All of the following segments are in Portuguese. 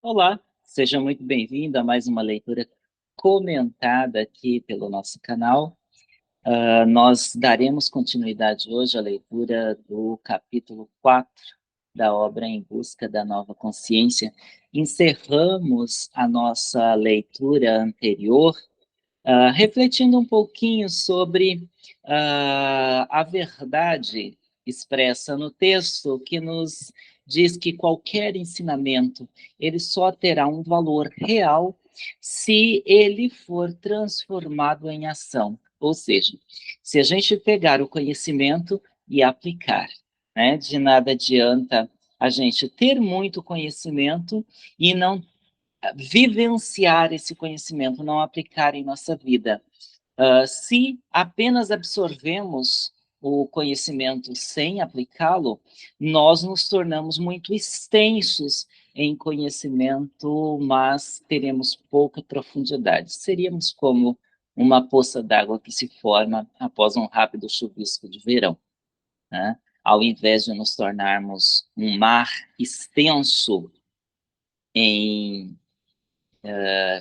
Olá, seja muito bem-vindo a mais uma leitura comentada aqui pelo nosso canal. Nós daremos continuidade hoje à leitura do capítulo 4 da obra Em Busca da Nova Consciência. Encerramos a nossa leitura anterior, refletindo um pouquinho sobre a verdade expressa no texto, que nos diz que qualquer ensinamento ele só terá um valor real se ele for transformado em ação. Ou seja, se a gente pegar o conhecimento e aplicar, né? De nada adianta a gente ter muito conhecimento e não vivenciar esse conhecimento, não aplicar em nossa vida. Se apenas absorvemos o conhecimento sem aplicá-lo, nós nos tornamos muito extensos em conhecimento, mas teremos pouca profundidade. Seríamos como uma poça d'água que se forma após um rápido chuvisco de verão, né? Ao invés de nos tornarmos um mar extenso em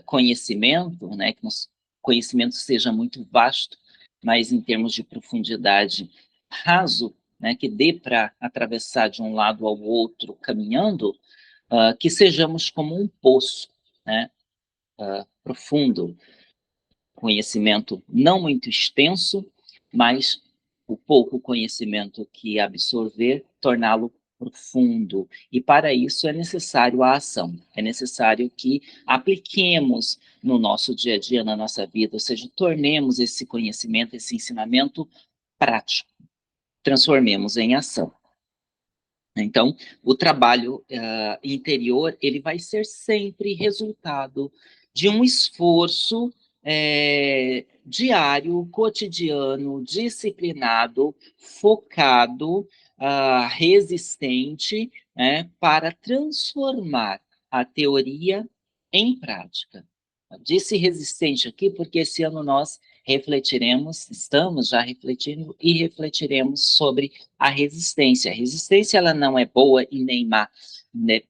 conhecimento, né, que o conhecimento seja muito vasto, mas em termos de profundidade raso, né, que dê para atravessar de um lado ao outro caminhando, que sejamos como um poço, né, profundo, conhecimento não muito extenso, mas o pouco conhecimento que absorver, torná-lo profundo. E para isso é necessário a ação, é necessário que apliquemos no nosso dia a dia, na nossa vida, ou seja, tornemos esse conhecimento, esse ensinamento prático, transformemos em ação. Então, o trabalho interior, ele vai ser sempre resultado de um esforço diário, cotidiano, disciplinado, focado, resistente, né, para transformar a teoria em prática. Disse resistente aqui porque esse ano nós refletiremos, estamos já refletindo e refletiremos sobre a resistência. A resistência ela não é boa e nem má, né?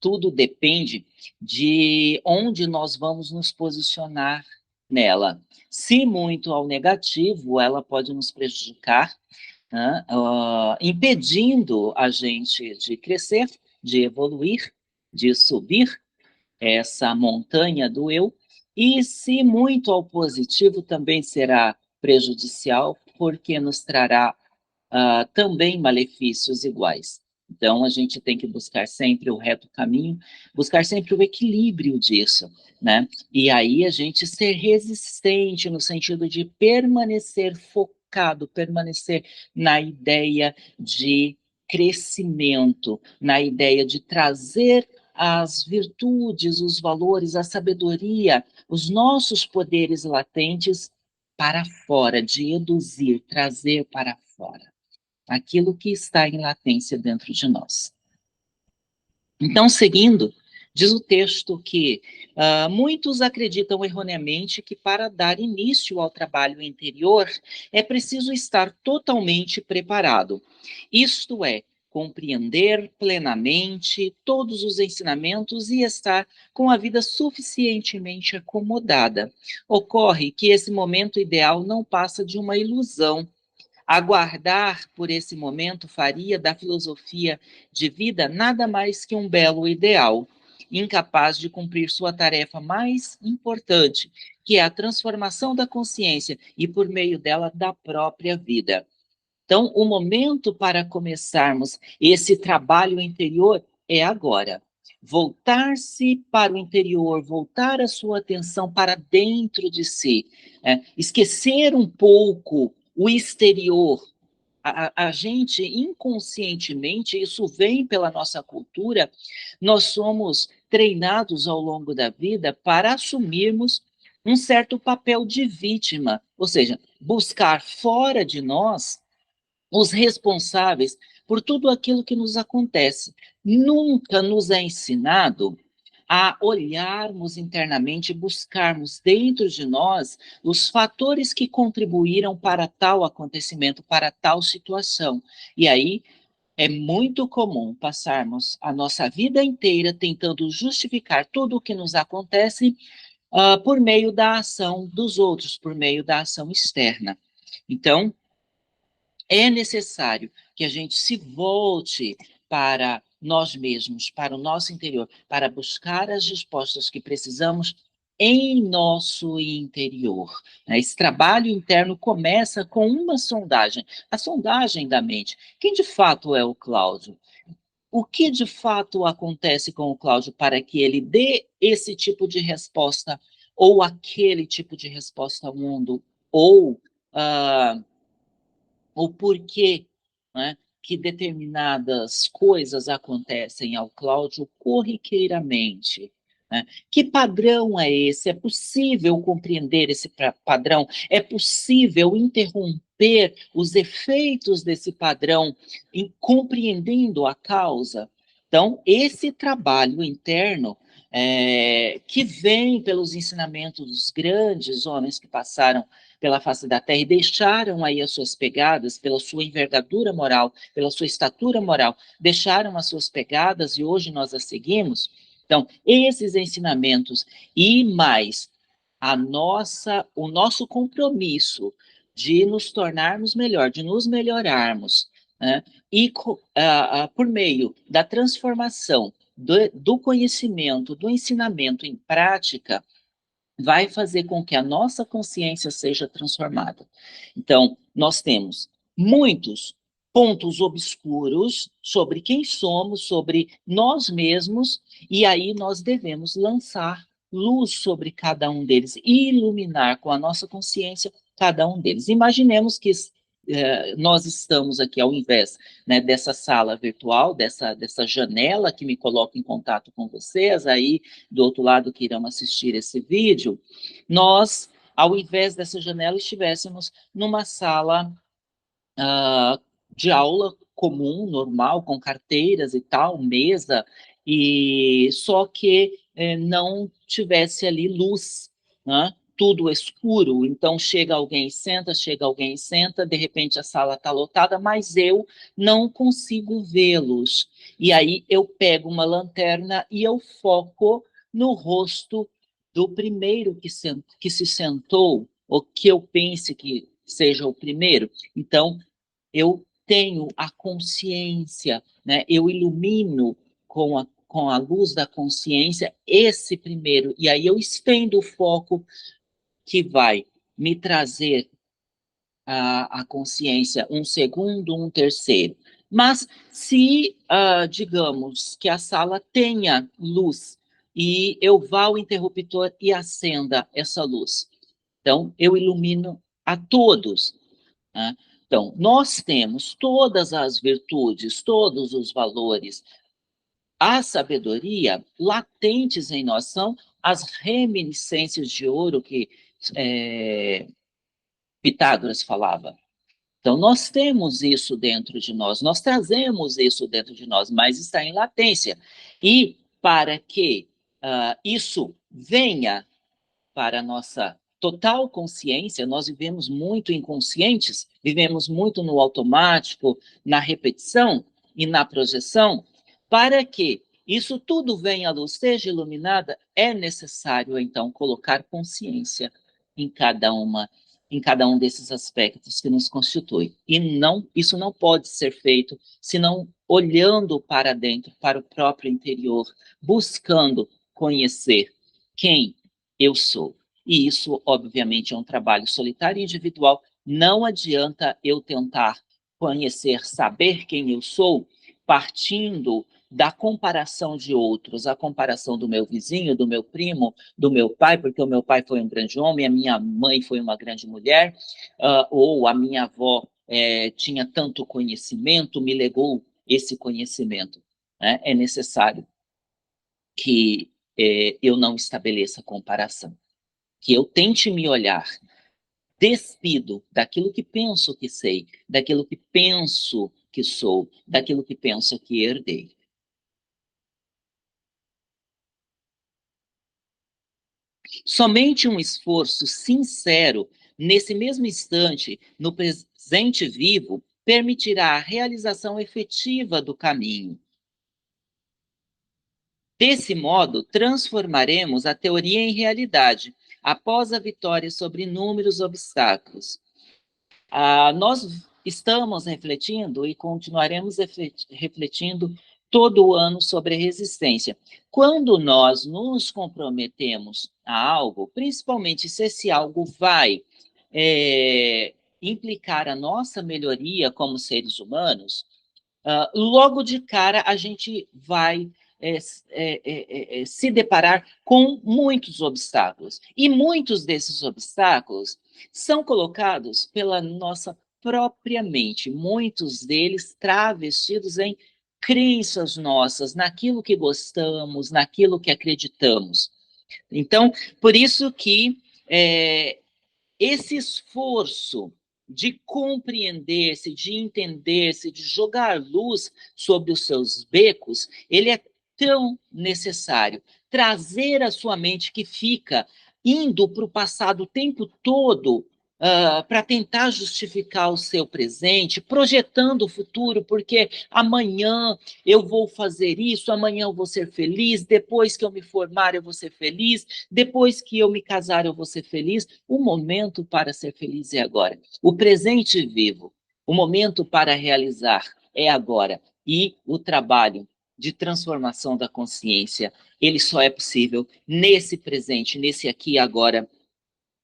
Tudo depende de onde nós vamos nos posicionar nela. Se muito ao negativo, ela pode nos prejudicar, né? Impedindo a gente de crescer, de evoluir, de subir essa montanha do eu, e se muito ao positivo também será prejudicial, porque nos trará também malefícios iguais. Então, a gente tem que buscar sempre o reto caminho, buscar sempre o equilíbrio disso, né? E aí a gente ser resistente no sentido de permanecer focado, permanecer na ideia de crescimento, na ideia de trazer as virtudes, os valores, a sabedoria, os nossos poderes latentes para fora, de eduzir, trazer para fora aquilo que está em latência dentro de nós. Então, seguindo, diz o texto que muitos acreditam erroneamente que para dar início ao trabalho interior é preciso estar totalmente preparado. Isto é, compreender plenamente todos os ensinamentos e estar com a vida suficientemente acomodada. Ocorre que esse momento ideal não passa de uma ilusão. Aguardar por esse momento faria da filosofia de vida nada mais que um belo ideal, incapaz de cumprir sua tarefa mais importante, que é a transformação da consciência e, por meio dela, da própria vida. Então, o momento para começarmos esse trabalho interior é agora. Voltar-se para o interior, voltar a sua atenção para dentro de si, esquecer um pouco o exterior. A gente, inconscientemente, isso vem pela nossa cultura, nós somos treinados ao longo da vida para assumirmos um certo papel de vítima, ou seja, buscar fora de nós os responsáveis por tudo aquilo que nos acontece. Nunca nos é ensinado a olharmos internamente, buscarmos dentro de nós os fatores que contribuíram para tal acontecimento, para tal situação. E aí É muito comum passarmos a nossa vida inteira tentando justificar tudo o que nos acontece por meio da ação dos outros, por meio da ação externa. Então, é necessário que a gente se volte para nós mesmos, para o nosso interior, para buscar as respostas que precisamos em nosso interior. Esse trabalho interno começa com uma sondagem, a sondagem da mente. Quem de fato é o Cláudio? O que de fato acontece com o Cláudio para que ele dê esse tipo de resposta ou aquele tipo de resposta ao mundo? Ou uh, o porquê, né, que determinadas coisas acontecem ao Cláudio corriqueiramente. Né? Que padrão é esse? É possível compreender esse padrão? É possível interromper os efeitos desse padrão em compreendendo a causa? Então, esse trabalho interno que vem pelos ensinamentos dos grandes homens que passaram pela face da terra e deixaram aí as suas pegadas pela sua envergadura moral, pela sua estatura moral, deixaram as suas pegadas e hoje nós as seguimos. Então, esses ensinamentos e mais o nosso compromisso de nos tornarmos melhor, de nos melhorarmos, né? E por meio da transformação do conhecimento, do ensinamento em prática, vai fazer com que a nossa consciência seja transformada. Então, nós temos muitos pontos obscuros sobre quem somos, sobre nós mesmos, e aí nós devemos lançar luz sobre cada um deles e iluminar com a nossa consciência cada um deles. Imaginemos que nós estamos aqui, ao invés, né, dessa sala virtual, dessa janela que me coloca em contato com vocês, aí do outro lado que irão assistir esse vídeo, nós, ao invés dessa janela, estivéssemos numa sala uh, de aula comum, normal, com carteiras e tal, mesa, e só que não tivesse ali luz, né? Tudo escuro, então chega alguém e senta, de repente a sala está lotada, mas eu não consigo vê-los. E aí eu pego uma lanterna e eu foco no rosto do primeiro que se sentou, ou que eu pense que seja o primeiro. Então, eu tenho a consciência, né? Eu ilumino com a luz da consciência esse primeiro, e aí eu estendo o foco que vai me trazer a consciência um segundo, um terceiro. Mas se, digamos, que a sala tenha luz e eu vá ao interruptor e acenda essa luz, então eu ilumino a todos, né? Então, nós temos todas as virtudes, todos os valores, a sabedoria latentes em nós, são as reminiscências de ouro que Pitágoras falava. Então, nós temos isso dentro de nós trazemos isso dentro de nós, mas está em latência. E para que isso venha para a nossa total consciência, nós vivemos muito inconscientes, vivemos muito no automático, na repetição e na projeção. Para que isso tudo venha à luz, seja iluminada, é necessário, então, colocar consciência em cada um desses aspectos que nos constitui. E não, isso não pode ser feito senão olhando para dentro, para o próprio interior, buscando conhecer quem eu sou. E isso, obviamente, é um trabalho solitário e individual. Não adianta eu tentar conhecer, saber quem eu sou, partindo da comparação de outros, a comparação do meu vizinho, do meu primo, do meu pai, porque o meu pai foi um grande homem, a minha mãe foi uma grande mulher, ou a minha avó tinha tanto conhecimento, me legou esse conhecimento. Né? É necessário que eu não estabeleça comparação, que eu tente me olhar despido daquilo que penso que sei, daquilo que penso que sou, daquilo que penso que herdei. Somente um esforço sincero, nesse mesmo instante, no presente vivo, permitirá a realização efetiva do caminho. Desse modo, transformaremos a teoria em realidade, após a vitória sobre inúmeros obstáculos. Nós estamos refletindo e continuaremos refletindo todo o ano sobre a resistência. Quando nós nos comprometemos a algo, principalmente se esse algo vai implicar a nossa melhoria como seres humanos, logo de cara a gente vai se deparar com muitos obstáculos. E muitos desses obstáculos são colocados pela nossa própria mente, muitos deles travestidos em crenças nossas, naquilo que gostamos, naquilo que acreditamos. Então, por isso que esse esforço de compreender-se, de entender-se, de jogar luz sobre os seus becos, ele é tão necessário. Trazer a sua mente que fica indo para o passado o tempo todo para tentar justificar o seu presente, projetando o futuro, porque amanhã eu vou fazer isso, amanhã eu vou ser feliz, depois que eu me formar eu vou ser feliz, depois que eu me casar eu vou ser feliz. O momento para ser feliz é agora. O presente vivo, o momento para realizar é agora. E o trabalho de transformação da consciência, ele só é possível nesse presente, nesse aqui e agora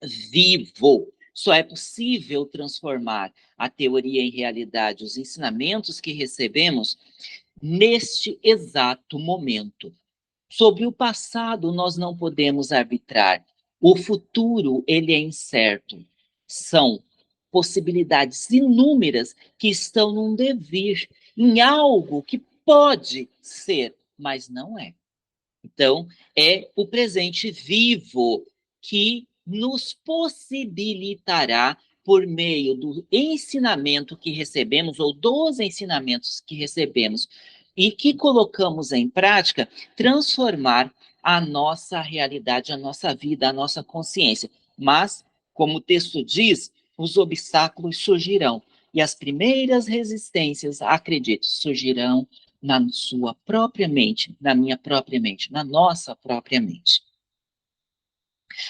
vivo. Só é possível transformar a teoria em realidade, os ensinamentos que recebemos neste exato momento. Sobre o passado, nós não podemos arbitrar. O futuro, ele é incerto. São possibilidades inúmeras que estão num devir, em algo que pode ser, mas não é. Então, é o presente vivo que nos possibilitará, por meio do ensinamento que recebemos, ou dos ensinamentos que recebemos, e que colocamos em prática, transformar a nossa realidade, a nossa vida, a nossa consciência. Mas, como o texto diz, os obstáculos surgirão. E as primeiras resistências, acredite, surgirão na sua própria mente, na minha própria mente, na nossa própria mente.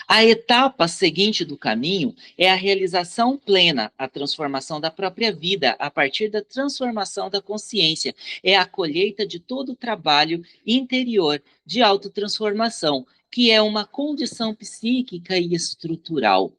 A etapa seguinte do caminho é a realização plena, a transformação da própria vida, a partir da transformação da consciência. É a colheita de todo o trabalho interior de autotransformação, que é uma condição psíquica e estrutural.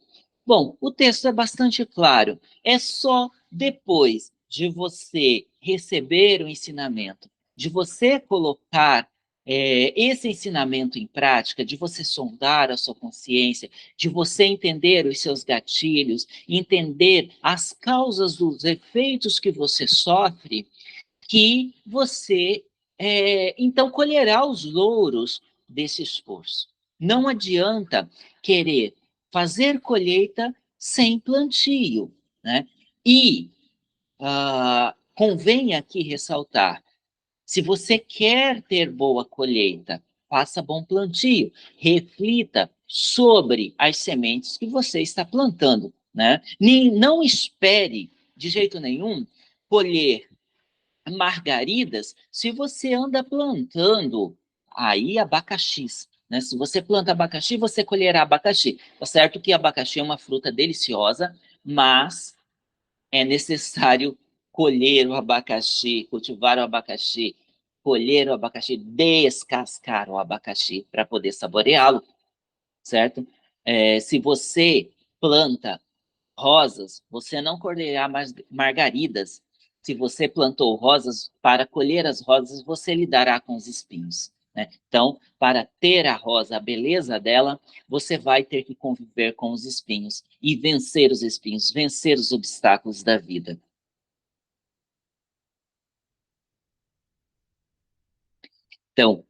Bom, o texto é bastante claro. É só depois de você receber o ensinamento, de você colocar esse ensinamento em prática, de você sondar a sua consciência, de você entender os seus gatilhos, entender as causas dos efeitos que você sofre, que você, então, colherá os louros desse esforço. Não adianta querer fazer colheita sem plantio, né? E convém aqui ressaltar, se você quer ter boa colheita, faça bom plantio, reflita sobre as sementes que você está plantando, né? Não espere, de jeito nenhum, colher margaridas se você anda plantando aí abacaxis, né? Se você planta abacaxi, você colherá abacaxi. Tá certo que abacaxi é uma fruta deliciosa, mas é necessário colher o abacaxi, cultivar o abacaxi, colher o abacaxi, descascar o abacaxi para poder saboreá-lo, certo? Se você planta rosas, você não colherá margaridas. Se você plantou rosas, para colher as rosas, você lidará com os espinhos, né? Então, para ter a rosa, a beleza dela, você vai ter que conviver com os espinhos e vencer os espinhos, vencer os obstáculos da vida. Então,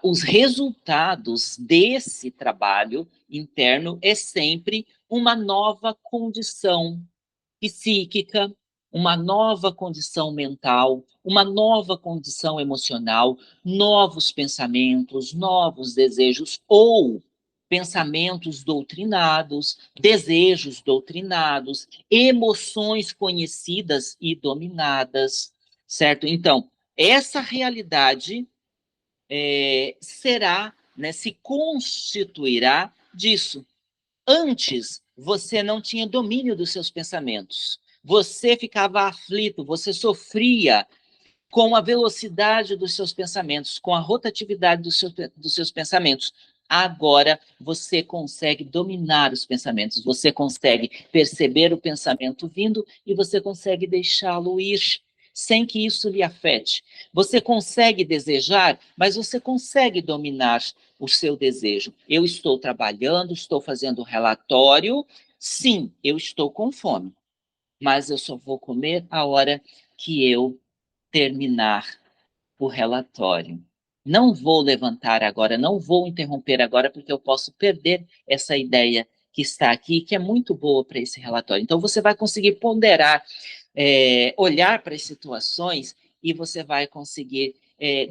os resultados desse trabalho interno é sempre uma nova condição psíquica, uma nova condição mental, uma nova condição emocional, novos pensamentos, novos desejos, ou pensamentos doutrinados, desejos doutrinados, emoções conhecidas e dominadas, certo? Então, essa realidade será, né, se constituirá disso. Antes, você não tinha domínio dos seus pensamentos. Você ficava aflito, você sofria com a velocidade dos seus pensamentos, com a rotatividade dos seus pensamentos. Agora você consegue dominar os pensamentos, você consegue perceber o pensamento vindo e você consegue deixá-lo ir, sem que isso lhe afete. Você consegue desejar, mas você consegue dominar o seu desejo. Eu estou trabalhando, estou fazendo relatório, sim, eu estou com fome, mas eu só vou comer a hora que eu terminar o relatório. Não vou levantar agora, não vou interromper agora, porque eu posso perder essa ideia que está aqui, que é muito boa para esse relatório. Então, você vai conseguir ponderar, olhar para as situações e você vai conseguir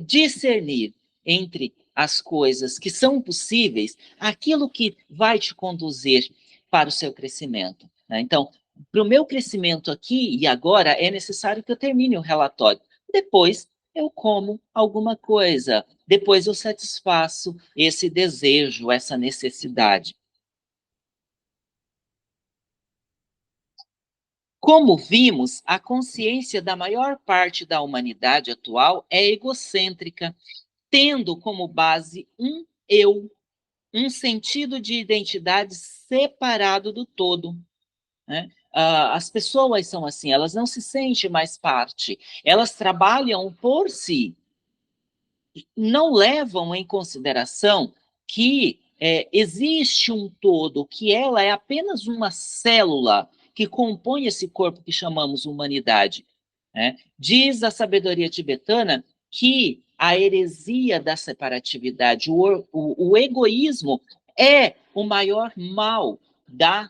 discernir entre as coisas que são possíveis, aquilo que vai te conduzir para o seu crescimento, né? Então, para o meu crescimento aqui e agora, é necessário que eu termine o relatório. Depois, eu como alguma coisa. Depois eu satisfaço esse desejo, essa necessidade. Como vimos, a consciência da maior parte da humanidade atual é egocêntrica, tendo como base um eu, um sentido de identidade separado do todo, né? As pessoas são assim, elas não se sentem mais parte, elas trabalham por si, não levam em consideração que existe um todo, que ela é apenas uma célula que compõe esse corpo que chamamos humanidade, né? Diz a sabedoria tibetana que a heresia da separatividade, o egoísmo, é o maior mal da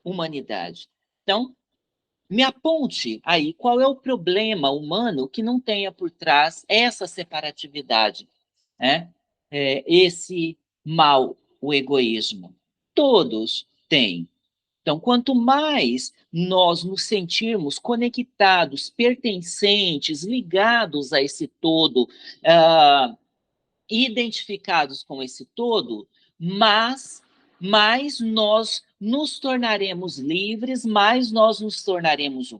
humanidade. Então, me aponte aí qual é o problema humano que não tenha por trás essa separatividade, né? Esse mal, o egoísmo. Todos têm. Então, quanto mais nós nos sentirmos conectados, pertencentes, ligados a esse todo, uh, identificados com esse todo, mas mais nós nos tornaremos livres, mais nós nos tornaremos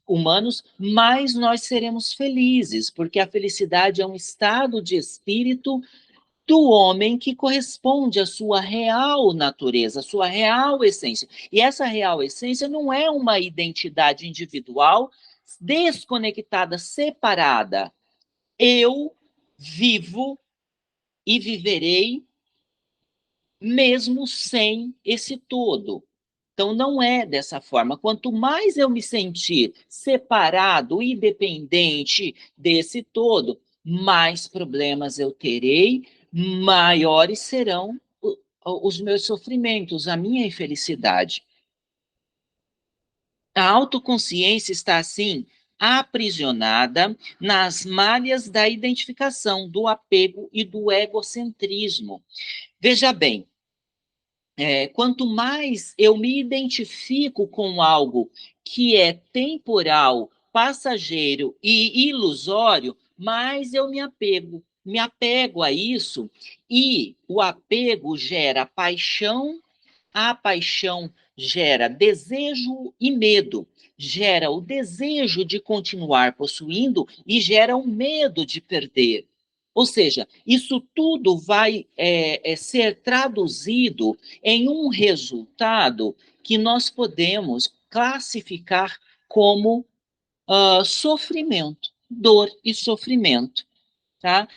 humanos, mais nós seremos felizes, porque a felicidade é um estado de espírito do homem que corresponde à sua real natureza, à sua real essência. E essa real essência não é uma identidade individual desconectada, separada. Eu vivo e viverei mesmo sem esse todo. Então, não é dessa forma. Quanto mais eu me sentir separado e dependente desse todo, mais problemas eu terei, maiores serão os meus sofrimentos, a minha infelicidade. A autoconsciência está, assim, aprisionada nas malhas da identificação, do apego e do egocentrismo. Veja bem, quanto mais eu me identifico com algo que é temporal, passageiro e ilusório, mais eu me apego a isso, e o apego gera paixão, a paixão gera desejo e medo, gera o desejo de continuar possuindo e gera o medo de perder. Ou seja, isso tudo vai ser traduzido em um resultado que nós podemos classificar como sofrimento, dor e sofrimento, tá?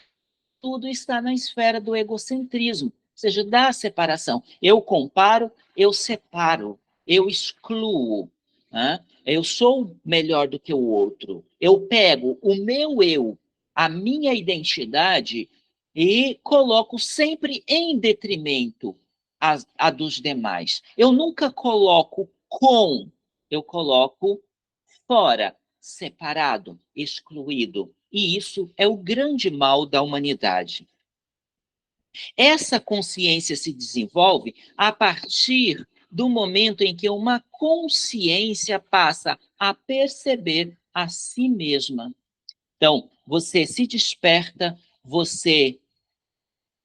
Tudo está na esfera do egocentrismo, ou seja, da separação. Eu comparo, eu separo, eu excluo, né? Eu sou melhor do que o outro. Eu pego o meu eu, a minha identidade, e coloco sempre em detrimento a dos demais. Eu nunca coloco com, eu coloco fora, separado, excluído. E isso é o grande mal da humanidade. Essa consciência se desenvolve a partir do momento em que uma consciência passa a perceber a si mesma. Então, você se desperta, você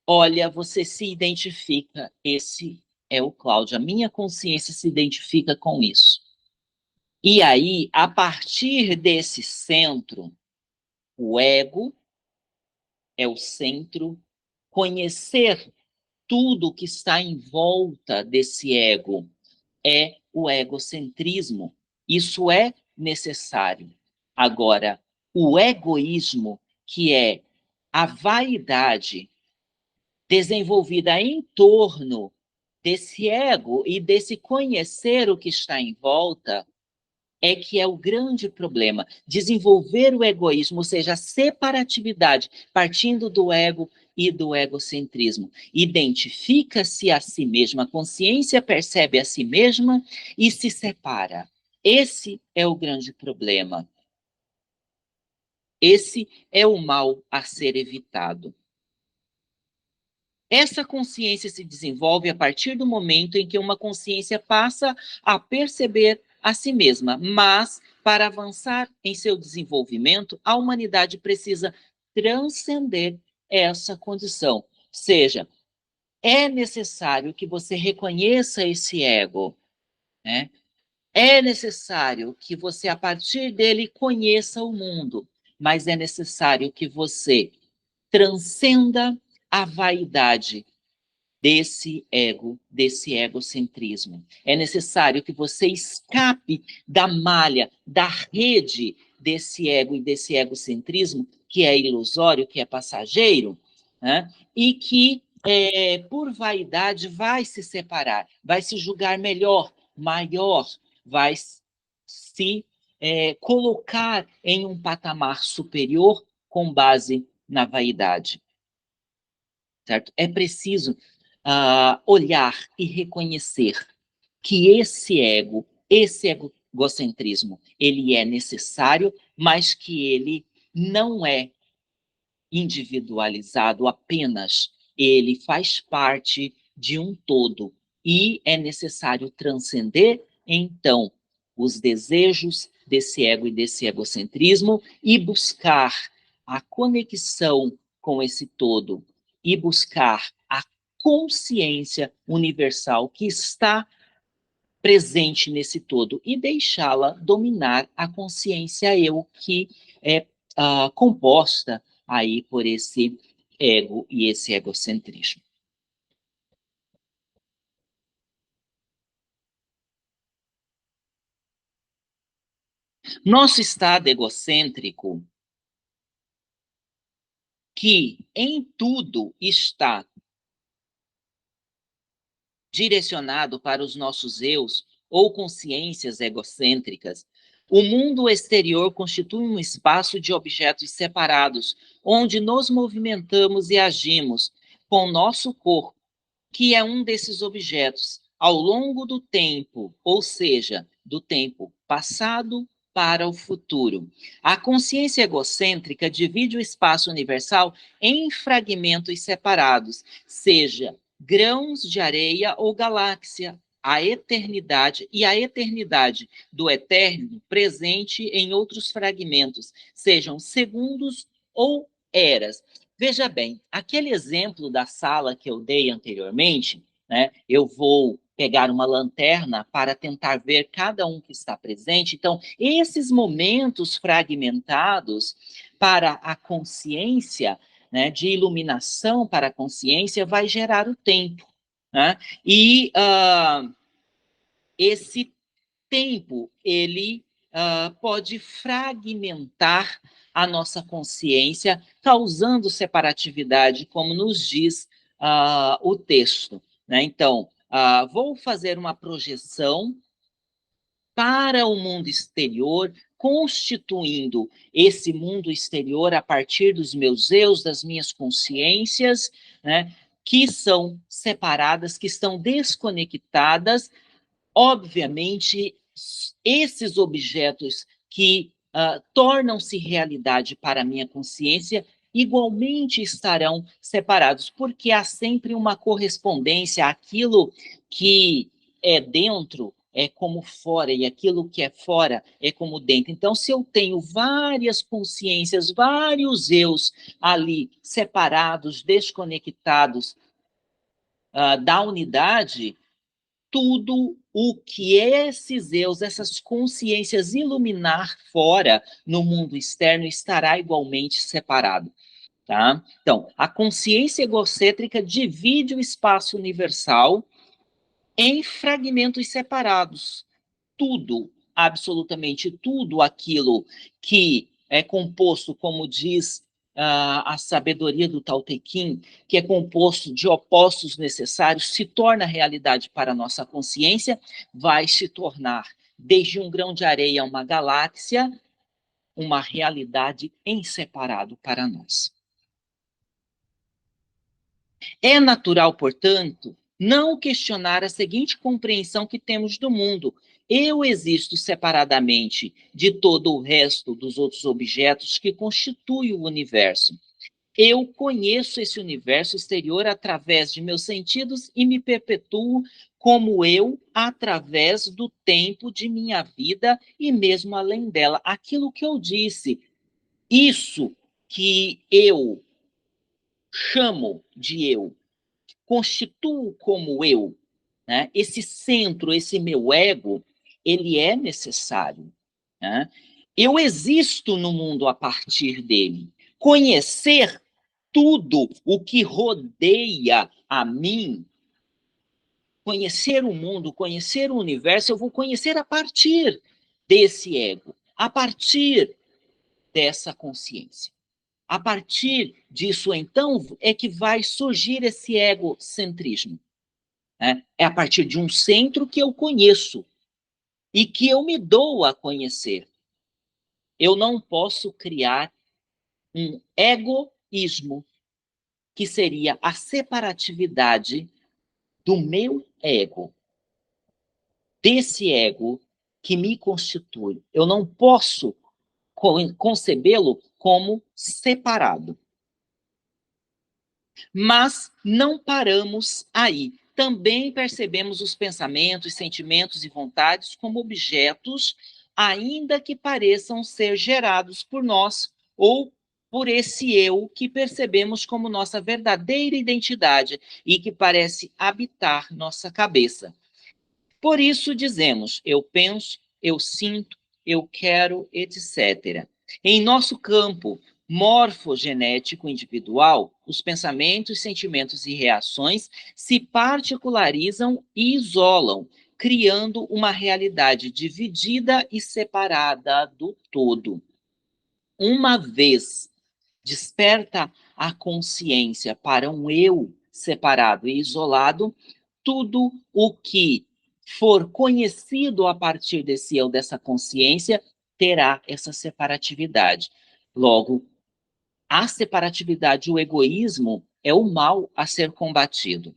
olha, você se identifica. Esse é o Cláudio. A minha consciência se identifica com isso. E aí, a partir desse centro, o ego é o centro, conhecer tudo que está em volta desse ego é o egocentrismo. Isso é necessário. Agora, o egoísmo, que é a vaidade desenvolvida em torno desse ego e desse conhecer o que está em volta, é que é o grande problema. Desenvolver o egoísmo, ou seja, a separatividade, partindo do ego e do egocentrismo. Identifica-se a si mesma, a consciência percebe a si mesma e se separa. Esse é o grande problema. Esse é o mal a ser evitado. Essa consciência se desenvolve a partir do momento em que uma consciência passa a perceber a si mesma, mas para avançar em seu desenvolvimento, a humanidade precisa transcender essa condição. Ou seja, é necessário que você reconheça esse ego, né? É necessário que você, a partir dele, conheça o mundo, mas é necessário que você transcenda a vaidade desse egocentrismo. É necessário que você escape da malha, da rede desse ego e desse egocentrismo, que é ilusório, que é passageiro, né? E que, por vaidade, vai se separar, vai se julgar melhor, maior, vai se colocar em um patamar superior com base na vaidade. Certo? É preciso olhar e reconhecer que esse egocentrismo, ele é necessário, mas que ele não é individualizado apenas, ele faz parte de um todo e é necessário transcender, então, os desejos desse ego e desse egocentrismo e buscar a conexão com esse todo e buscar a consciência universal que está presente nesse todo e deixá-la dominar a consciência eu que é composta aí por esse ego e esse egocentrismo. Nosso estado egocêntrico, que em tudo está direcionado para os nossos eus ou consciências egocêntricas, o mundo exterior constitui um espaço de objetos separados, onde nos movimentamos e agimos com nosso corpo, que é um desses objetos, ao longo do tempo, ou seja, do tempo passado para o futuro. A consciência egocêntrica divide o espaço universal em fragmentos separados, seja grãos de areia ou galáxia, a eternidade e a eternidade do eterno presente em outros fragmentos, sejam segundos ou eras. Veja bem, aquele exemplo da sala que eu dei anteriormente, né? Eu vou pegar uma lanterna para tentar ver cada um que está presente. Então, esses momentos fragmentados para a consciência, né, de iluminação para a consciência, vai gerar o tempo. Né? E esse tempo, ele pode fragmentar a nossa consciência, causando separatividade, como nos diz o texto. Né? Então, vou fazer uma projeção para o mundo exterior, constituindo esse mundo exterior a partir dos meus eus, das minhas consciências, né, que são separadas, que estão desconectadas. Obviamente, esses objetos que tornam-se realidade para a minha consciência igualmente estarão separados, porque há sempre uma correspondência, aquilo que é dentro é como fora, e aquilo que é fora é como dentro. Então, se eu tenho várias consciências, vários eus ali separados, desconectados da unidade, tudo o que esses eus, essas consciências iluminar fora no mundo externo estará igualmente separado. Tá? Então, a consciência egocêntrica divide o espaço universal em fragmentos separados. Tudo, absolutamente tudo aquilo que é composto, como diz a sabedoria do Tao Te Ching, que é composto de opostos necessários, se torna realidade para a nossa consciência, vai se tornar, desde um grão de areia a uma galáxia, uma realidade em separado para nós. É natural, portanto, não questionar a seguinte compreensão que temos do mundo: eu existo separadamente de todo o resto dos outros objetos que constituem o universo. Eu conheço esse universo exterior através de meus sentidos e me perpetuo como eu através do tempo de minha vida e mesmo além dela. Aquilo que eu disse, isso que eu chamo de eu, constituo como eu, né? Esse centro, esse meu ego, ele é necessário. Né? Eu existo no mundo a partir dele. Conhecer tudo o que rodeia a mim, conhecer o mundo, conhecer o universo, eu vou conhecer a partir desse ego, a partir dessa consciência. A partir disso, então, é que vai surgir esse egocentrismo. Né? É a partir de um centro que eu conheço e que eu me dou a conhecer. Eu não posso criar um egoísmo, que seria a separatividade do meu ego, desse ego que me constitui. Eu não posso concebê-lo como separado. Mas não paramos aí. Também percebemos os pensamentos, sentimentos e vontades como objetos, ainda que pareçam ser gerados por nós ou por esse eu que percebemos como nossa verdadeira identidade e que parece habitar nossa cabeça. Por isso dizemos: eu penso, eu sinto, eu quero, etc. Em nosso campo morfogenético individual, os pensamentos, sentimentos e reações se particularizam e isolam, criando uma realidade dividida e separada do todo. Uma vez desperta a consciência para um eu separado e isolado, tudo o que for conhecido a partir desse eu, dessa consciência, terá essa separatividade. Logo, a separatividade, o egoísmo, é o mal a ser combatido.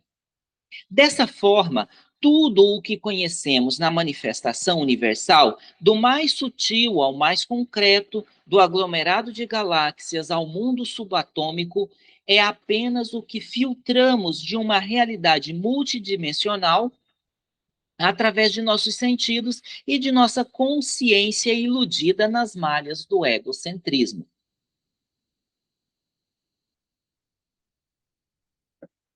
Dessa forma, tudo o que conhecemos na manifestação universal, do mais sutil ao mais concreto, do aglomerado de galáxias ao mundo subatômico, é apenas o que filtramos de uma realidade multidimensional através de nossos sentidos e de nossa consciência iludida nas malhas do egocentrismo.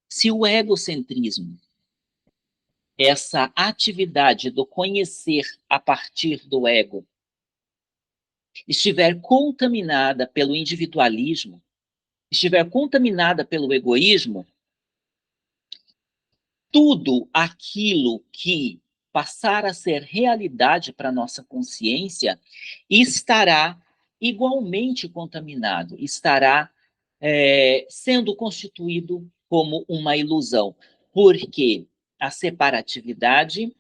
Se o egocentrismo, essa atividade do conhecer a partir do ego, estiver contaminada pelo individualismo, estiver contaminada pelo egoísmo, tudo aquilo que passar a ser realidade para a nossa consciência estará igualmente contaminado, estará sendo constituído como uma ilusão, porque a separatividade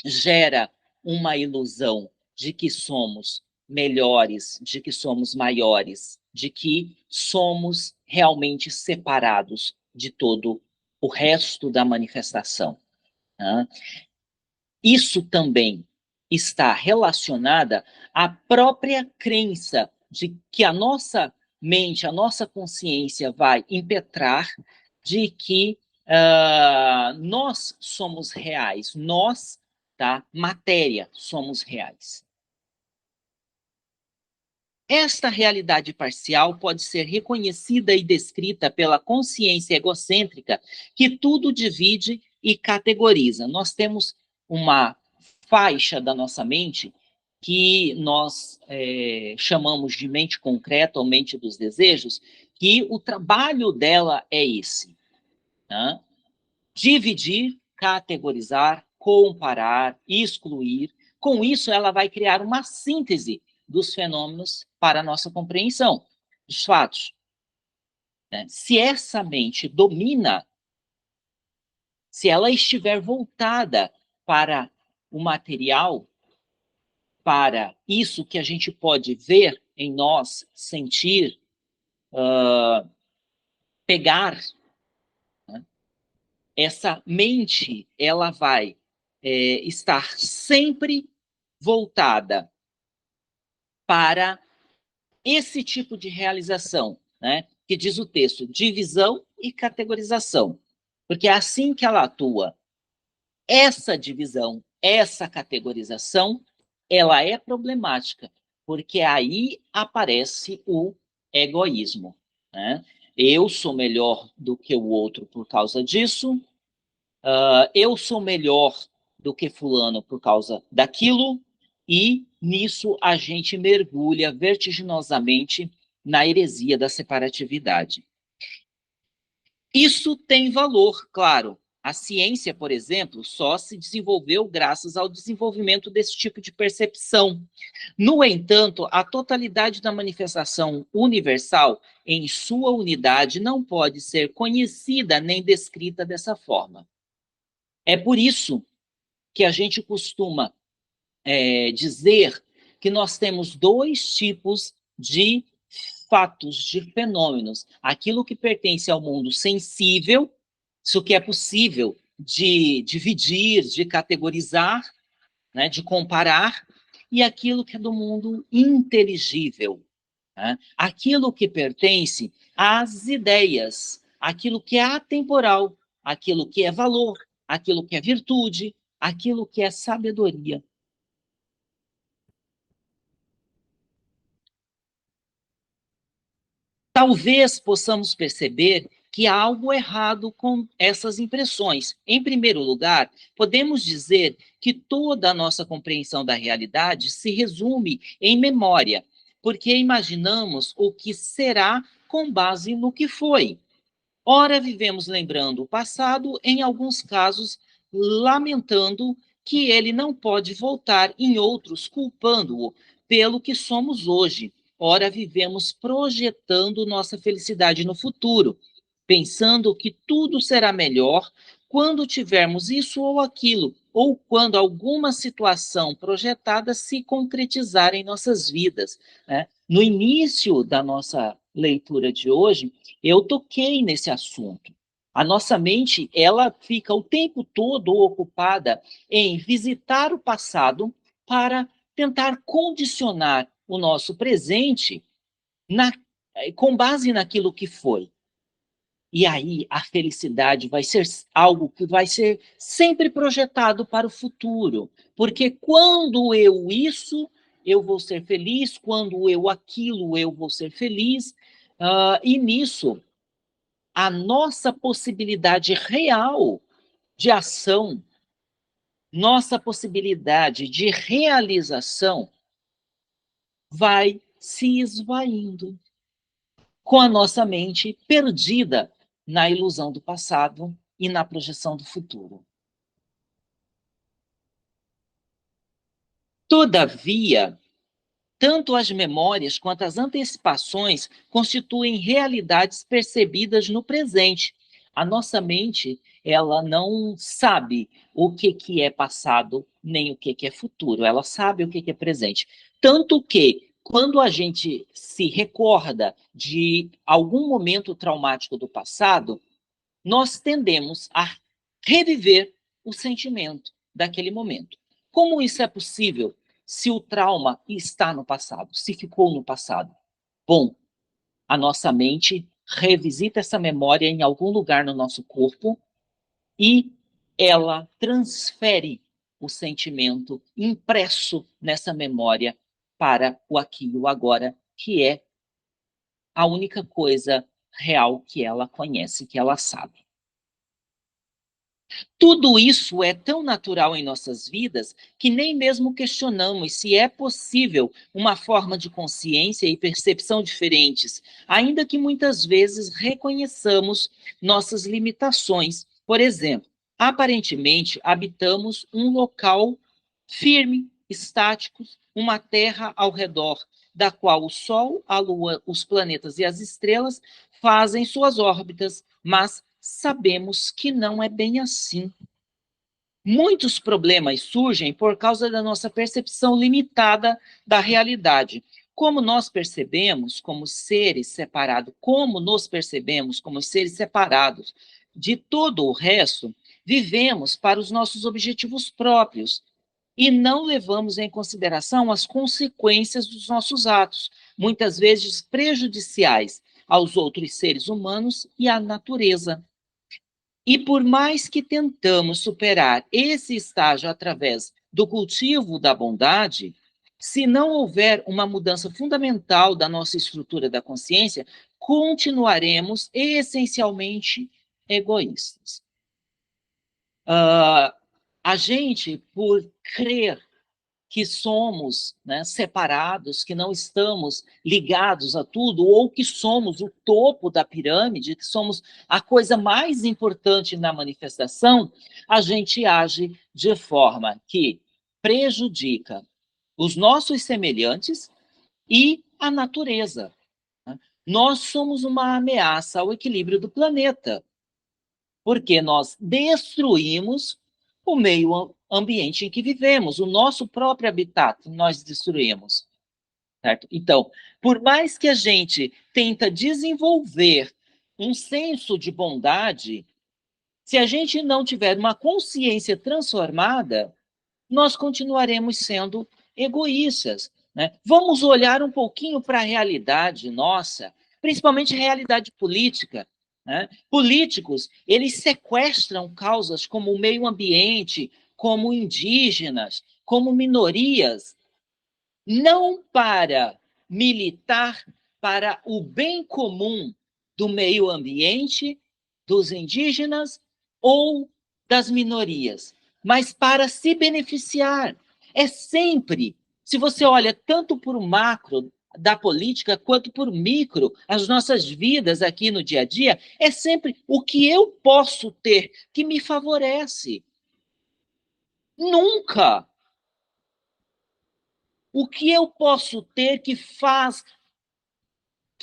gera uma ilusão de que somos melhores, de que somos maiores, de que somos realmente separados de todo o resto da manifestação. Né? Isso também está relacionada à própria crença de que a nossa mente, a nossa consciência vai impetrar de que nós somos reais, nós, tá? Matéria, somos reais. Esta realidade parcial pode ser reconhecida e descrita pela consciência egocêntrica que tudo divide e categoriza. Nós temos uma faixa da nossa mente que nós chamamos de mente concreta ou mente dos desejos, que o trabalho dela é esse, né? Dividir, categorizar, comparar, excluir. Com isso, ela vai criar uma síntese dos fenômenos para a nossa compreensão dos fatos, né? Se essa mente domina, se ela estiver voltada para o material, para isso que a gente pode ver em nós, sentir, pegar, né? Essa mente, ela vai estar sempre voltada para esse tipo de realização, né? Que diz o texto, divisão e categorização. Porque é assim que ela atua. Essa divisão, essa categorização, ela é problemática, porque aí aparece o egoísmo, né? Eu sou melhor do que o outro por causa disso, eu sou melhor do que fulano por causa daquilo, e nisso a gente mergulha vertiginosamente na heresia da separatividade. Isso tem valor, claro. A ciência, por exemplo, só se desenvolveu graças ao desenvolvimento desse tipo de percepção. No entanto, a totalidade da manifestação universal, em sua unidade, não pode ser conhecida nem descrita dessa forma. É por isso que a gente costuma dizer que nós temos dois tipos de fatos, de fenômenos. Aquilo que pertence ao mundo sensível, isso que é possível de dividir, de categorizar, né, de comparar, e aquilo que é do mundo inteligível, né? Aquilo que pertence às ideias, aquilo que é atemporal, aquilo que é valor, aquilo que é virtude, aquilo que é sabedoria. Talvez possamos perceber que há algo errado com essas impressões. Em primeiro lugar, podemos dizer que toda a nossa compreensão da realidade se resume em memória, porque imaginamos o que será com base no que foi. Ora, vivemos lembrando o passado, em alguns casos, lamentando que ele não pode voltar, em outros, culpando-o pelo que somos hoje. Ora, vivemos projetando nossa felicidade no futuro, pensando que tudo será melhor quando tivermos isso ou aquilo, ou quando alguma situação projetada se concretizar em nossas vidas, né? No início da nossa leitura de hoje, eu toquei nesse assunto. A nossa mente, ela fica o tempo todo ocupada em visitar o passado para tentar condicionar o nosso presente com base naquilo que foi. E aí a felicidade vai ser algo que vai ser sempre projetado para o futuro. Porque quando eu isso, eu vou ser feliz, quando eu aquilo, eu vou ser feliz. E nisso, a nossa possibilidade real de ação, nossa possibilidade de realização vai se esvaindo, com a nossa mente perdida na ilusão do passado e na projeção do futuro. Todavia, tanto as memórias quanto as antecipações constituem realidades percebidas no presente. A nossa mente, ela não sabe o que é passado, nem o que é futuro. Ela sabe o que é presente. Tanto que, quando a gente se recorda de algum momento traumático do passado, nós tendemos a reviver o sentimento daquele momento. Como isso é possível se o trauma está no passado, se ficou no passado? Bom, a nossa mente revisita essa memória em algum lugar no nosso corpo e ela transfere o sentimento impresso nessa memória para o aqui e o agora, que é a única coisa real que ela conhece, que ela sabe. Tudo isso é tão natural em nossas vidas que nem mesmo questionamos se é possível uma forma de consciência e percepção diferentes, ainda que muitas vezes reconheçamos nossas limitações. Por exemplo, aparentemente habitamos um local firme, estático, uma terra ao redor da qual o Sol, a Lua, os planetas e as estrelas fazem suas órbitas, mas sabemos que não é bem assim. Muitos problemas surgem por causa da nossa percepção limitada da realidade. Como nós percebemos como seres separados, como nos percebemos como seres separados de todo o resto, vivemos para os nossos objetivos próprios e não levamos em consideração as consequências dos nossos atos, muitas vezes prejudiciais aos outros seres humanos e à natureza. E por mais que tentamos superar esse estágio através do cultivo da bondade, se não houver uma mudança fundamental da nossa estrutura da consciência, continuaremos essencialmente egoístas. A gente, por crer que somos, né, separados, que não estamos ligados a tudo, ou que somos o topo da pirâmide, que somos a coisa mais importante na manifestação, a gente age de forma que prejudica os nossos semelhantes e a natureza. Né? Nós somos uma ameaça ao equilíbrio do planeta, porque nós destruímos o meio ambiente em que vivemos, o nosso próprio habitat nós destruímos, certo? Então, por mais que a gente tenta desenvolver um senso de bondade, se a gente não tiver uma consciência transformada, nós continuaremos sendo egoístas, né? Vamos olhar um pouquinho para a realidade nossa, principalmente a realidade política. Né? Políticos, eles sequestram causas como o meio ambiente, como indígenas, como minorias, não para militar para o bem comum do meio ambiente, dos indígenas ou das minorias, mas para se beneficiar. É sempre, se você olha tanto por o macro da política quanto por micro, as nossas vidas aqui no dia a dia, é sempre o que eu posso ter que me favorece. Nunca o que eu posso ter que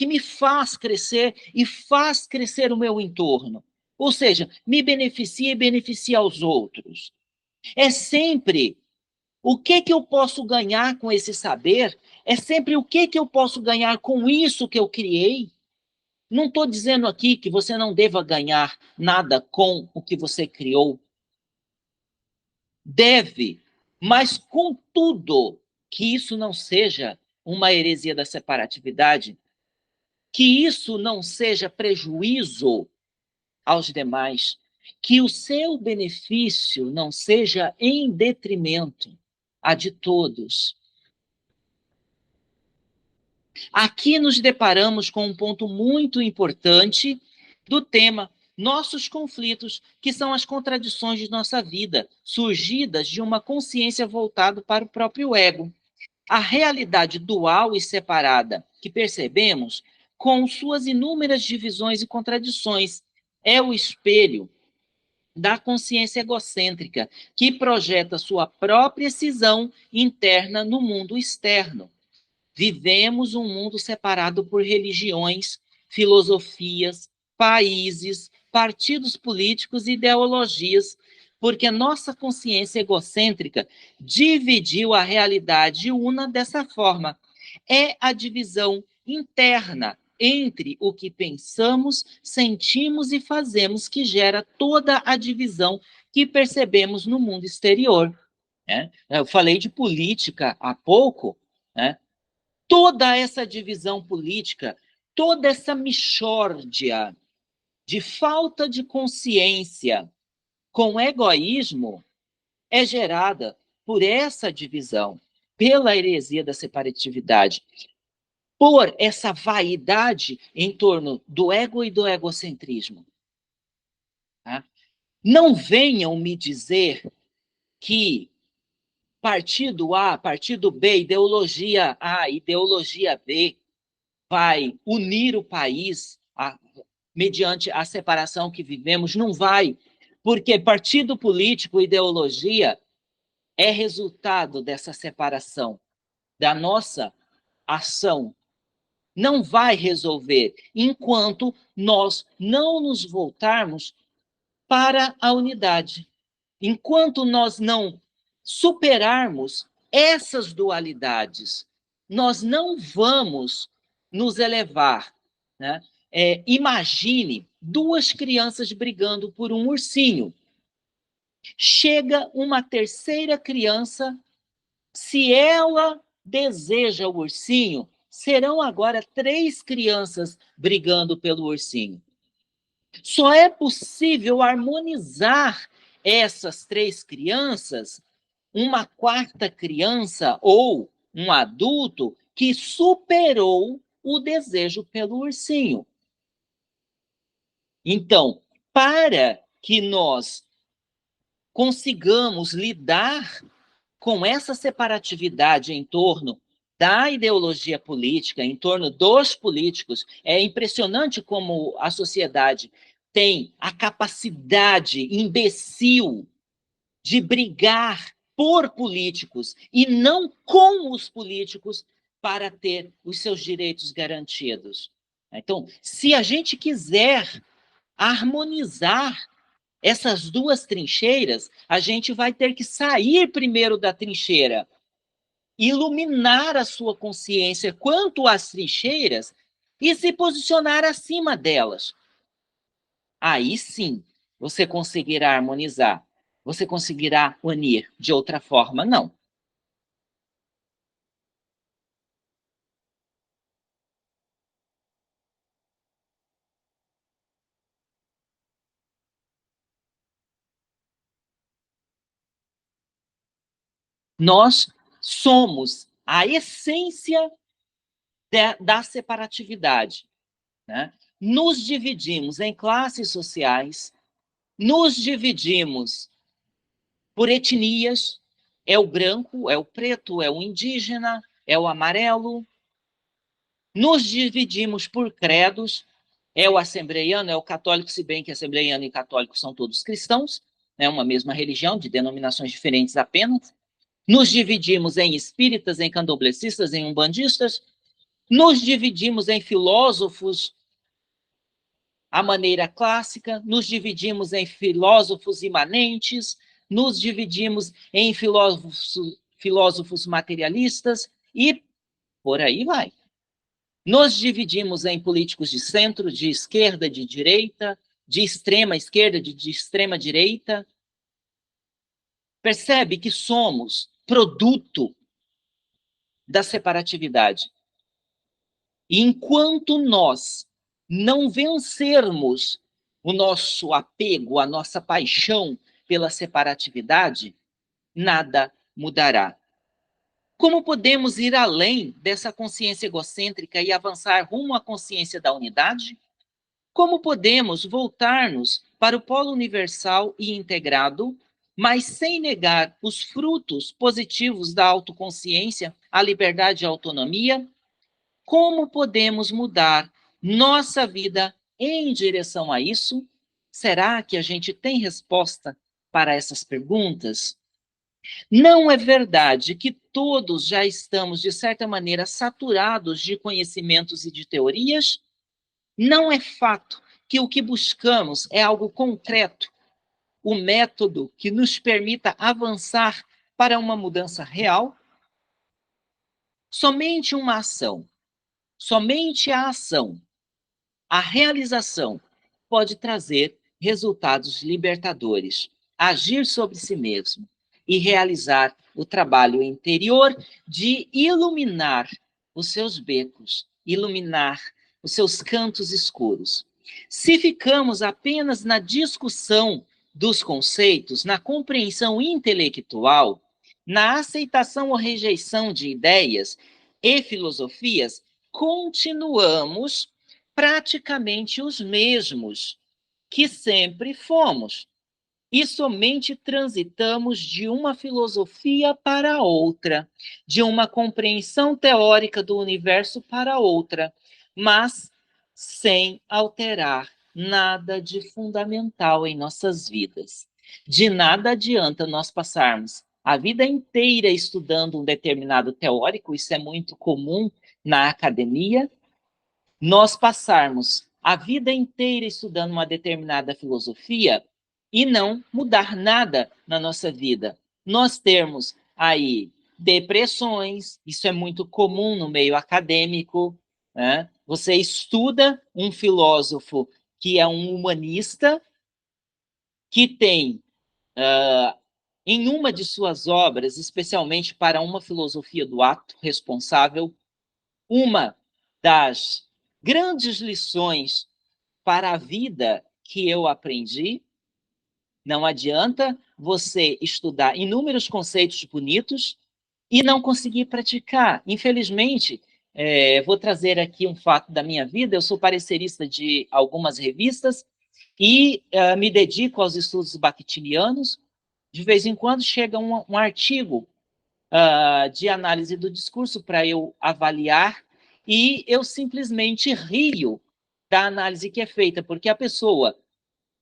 me faz crescer e faz crescer o meu entorno. Ou seja, me beneficia e beneficia aos outros. É sempre o que eu posso ganhar com esse saber, é sempre o que eu posso ganhar com isso que eu criei. Não estou dizendo aqui que você não deva ganhar nada com o que você criou. Deve, mas contudo, que isso não seja uma heresia da separatividade, que isso não seja prejuízo aos demais, que o seu benefício não seja em detrimento a de todos. Aqui nos deparamos com um ponto muito importante do tema nossos conflitos, que são as contradições de nossa vida, surgidas de uma consciência voltada para o próprio ego. A realidade dual e separada que percebemos, com suas inúmeras divisões e contradições, é o espelho da consciência egocêntrica, que projeta sua própria cisão interna no mundo externo. Vivemos um mundo separado por religiões, filosofias, países, partidos políticos e ideologias, porque nossa consciência egocêntrica dividiu a realidade una dessa forma. É a divisão interna entre o que pensamos, sentimos e fazemos que gera toda a divisão que percebemos no mundo exterior. Né? Eu falei de política há pouco, né? Toda essa divisão política toda essa mixórdia de falta de consciência com egoísmo é gerada por essa divisão, pela heresia da separatividade, por essa vaidade em torno do ego e do egocentrismo. Tá? Não venham me dizer que partido A, partido B, ideologia A, ideologia B, vai unir o país mediante a separação que vivemos. Não vai, porque partido político, ideologia, é resultado dessa separação, da nossa ação. Não vai resolver enquanto nós não nos voltarmos para a unidade. Enquanto nós não superarmos essas dualidades, nós não vamos nos elevar. Né? Imagine duas crianças brigando por um ursinho. Chega uma terceira criança, se ela deseja o ursinho, serão agora 3 crianças brigando pelo ursinho. Só é possível harmonizar essas 3 crianças, uma quarta criança ou um adulto que superou o desejo pelo ursinho. Então, para que nós consigamos lidar com essa separatividade em torno da ideologia política, em torno dos políticos, é impressionante como a sociedade tem a capacidade imbecil de brigar por políticos e não com os políticos para ter os seus direitos garantidos. Então, se a gente quiser harmonizar essas duas trincheiras, a gente vai ter que sair primeiro da trincheira, iluminar a sua consciência quanto às trincheiras e se posicionar acima delas. Aí sim, você conseguirá harmonizar, você conseguirá unir. De outra forma, não. Nós somos a essência da separatividade. Né? Nos dividimos em classes sociais, nos dividimos por etnias, é o branco, é o preto, é o indígena, é o amarelo. Nos dividimos por credos, é o assembleiano, é o católico, se bem que assembleiano e católico são todos cristãos, é uma mesma religião, de denominações diferentes apenas. Nos dividimos em espíritas, em candomblecistas, em umbandistas. Nos dividimos em filósofos à maneira clássica, nos dividimos em filósofos imanentes, nos dividimos em filósofos materialistas e por aí vai. Nos dividimos em políticos de centro, de esquerda, de direita, de extrema esquerda, de extrema direita. Percebe que somos produto da separatividade. E enquanto nós não vencermos o nosso apego, a nossa paixão pela separatividade, nada mudará. Como podemos ir além dessa consciência egocêntrica e avançar rumo à consciência da unidade? Como podemos voltar-nos para o polo universal e integrado, mas sem negar os frutos positivos da autoconsciência, a liberdade e a autonomia? Como podemos mudar nossa vida em direção a isso? Será que a gente tem resposta para essas perguntas? Não é verdade que todos já estamos, de certa maneira, saturados de conhecimentos e de teorias? Não é fato que o que buscamos é algo concreto, o método que nos permita avançar para uma mudança real? Somente uma ação, somente a ação, a realização pode trazer resultados libertadores, agir sobre si mesmo e realizar o trabalho interior de iluminar os seus becos, iluminar os seus cantos escuros. Se ficamos apenas na discussão dos conceitos, na compreensão intelectual, na aceitação ou rejeição de ideias e filosofias, continuamos praticamente os mesmos que sempre fomos. E somente transitamos de uma filosofia para outra, de uma compreensão teórica do universo para outra, mas sem alterar nada de fundamental em nossas vidas. De nada adianta nós passarmos a vida inteira estudando um determinado teórico, isso é muito comum na academia, nós passarmos a vida inteira estudando uma determinada filosofia e não mudar nada na nossa vida. Nós termos aí depressões, isso é muito comum no meio acadêmico, né? Você estuda um filósofo que é um humanista, que tem, em uma de suas obras, especialmente para uma filosofia do ato responsável, uma das grandes lições para a vida que eu aprendi. Não adianta você estudar inúmeros conceitos bonitos e não conseguir praticar. Infelizmente, vou trazer aqui um fato da minha vida. Eu sou parecerista de algumas revistas e me dedico aos estudos bakhtinianos. De vez em quando chega um artigo de análise do discurso para eu avaliar e eu simplesmente rio da análise que é feita, porque a pessoa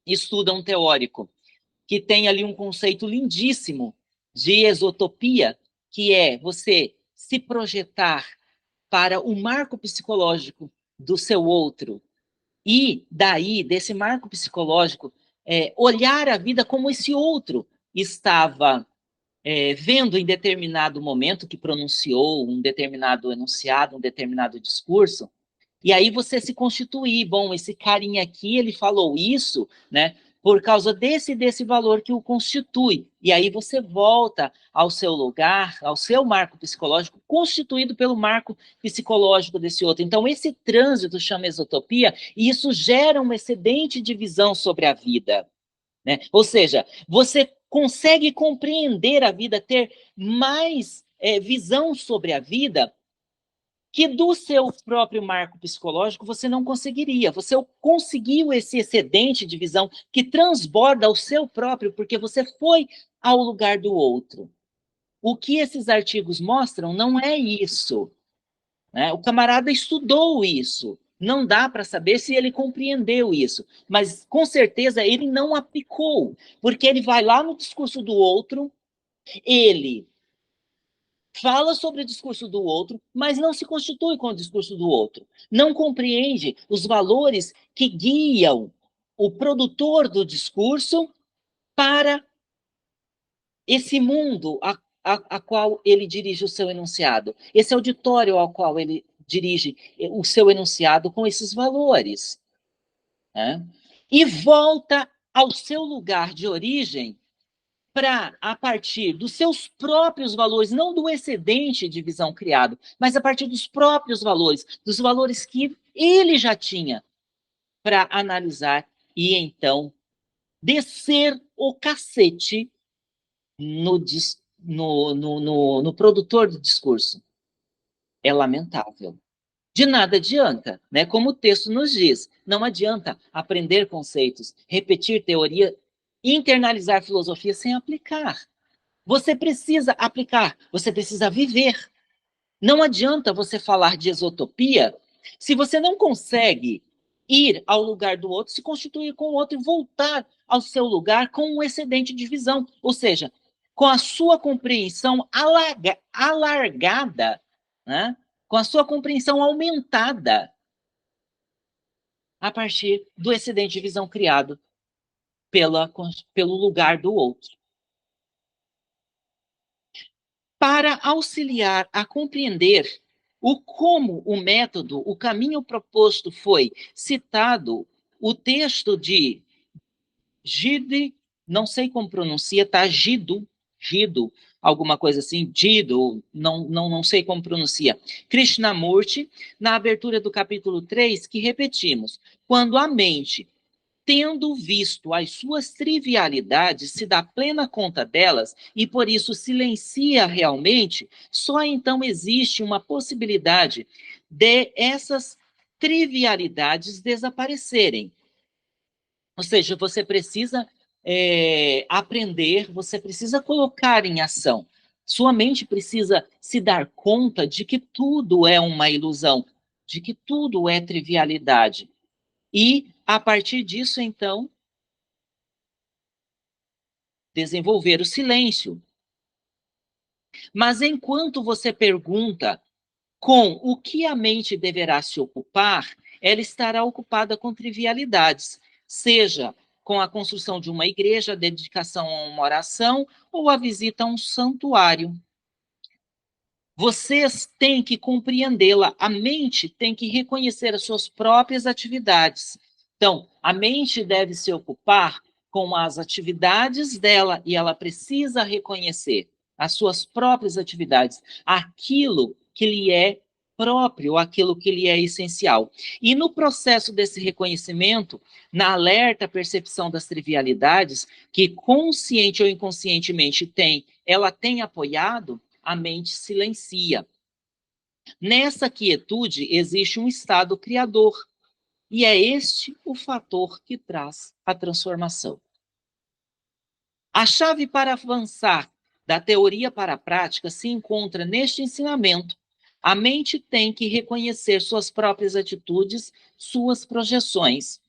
estuda um teórico que tem ali um conceito lindíssimo de exotopia, que é você se projetar para o marco psicológico do seu outro e daí, desse marco psicológico, olhar a vida como esse outro estava vendo em determinado momento que pronunciou um determinado enunciado, um determinado discurso, e aí você se constituir, bom, esse carinha aqui, ele falou isso, né, por causa desse valor que o constitui. E aí você volta ao seu lugar, ao seu marco psicológico, constituído pelo marco psicológico desse outro. Então, esse trânsito chama exotopia, e isso gera um excedente de visão sobre a vida, né? Ou seja, você consegue compreender a vida, ter mais visão sobre a vida que do seu próprio marco psicológico você não conseguiria. Você conseguiu esse excedente de visão que transborda ao seu próprio, porque você foi ao lugar do outro. O que esses artigos mostram não é isso, né? O camarada estudou isso. Não dá para saber se ele compreendeu isso, mas com certeza ele não aplicou, porque ele vai lá no discurso do outro, ele fala sobre o discurso do outro, mas não se constitui com o discurso do outro. Não compreende os valores que guiam o produtor do discurso para esse mundo a qual ele dirige o seu enunciado, esse auditório ao qual ele dirige o seu enunciado com esses valores, né? E volta ao seu lugar de origem para, a partir dos seus próprios valores, não do excedente de visão criado, mas a partir dos próprios valores, dos valores que ele já tinha para analisar e então descer o cacete no produtor do discurso. É lamentável. De nada adianta, né? Como o texto nos diz, não adianta aprender conceitos, repetir teoria, internalizar filosofia sem aplicar. Você precisa aplicar, você precisa viver. Não adianta você falar de exotopia se você não consegue ir ao lugar do outro, se constituir com o outro e voltar ao seu lugar com um excedente de visão. Ou seja, com a sua compreensão alargada, né? Com a sua compreensão aumentada a partir do excedente de visão criado pelo lugar do outro. Para auxiliar a compreender como o método, o caminho proposto foi citado, o texto de Gide, não sei como pronuncia, tá? Gido, Dido, alguma coisa assim, Dido, não sei como pronuncia, Krishnamurti, na abertura do capítulo 3, que repetimos, quando a mente, tendo visto as suas trivialidades, se dá plena conta delas e por isso silencia realmente, só então existe uma possibilidade de essas trivialidades desaparecerem. Ou seja, você precisa aprender, você precisa colocar em ação. Sua mente precisa se dar conta de que tudo é uma ilusão, de que tudo é trivialidade. E, a partir disso, então, desenvolver o silêncio. Mas enquanto você pergunta com o que a mente deverá se ocupar, ela estará ocupada com trivialidades, seja com a construção de uma igreja, a dedicação a uma oração ou a visita a um santuário. Vocês têm que compreendê-la. A mente tem que reconhecer as suas próprias atividades. Então, a mente deve se ocupar com as atividades dela e ela precisa reconhecer as suas próprias atividades, aquilo que lhe é próprio, aquilo que lhe é essencial. E no processo desse reconhecimento, na alerta percepção das trivialidades, que consciente ou inconscientemente ela tem apoiado, a mente silencia. Nessa quietude existe um estado criador, e é este o fator que traz a transformação. A chave para avançar da teoria para a prática se encontra neste ensinamento. A mente tem que reconhecer suas próprias atitudes, suas projeções.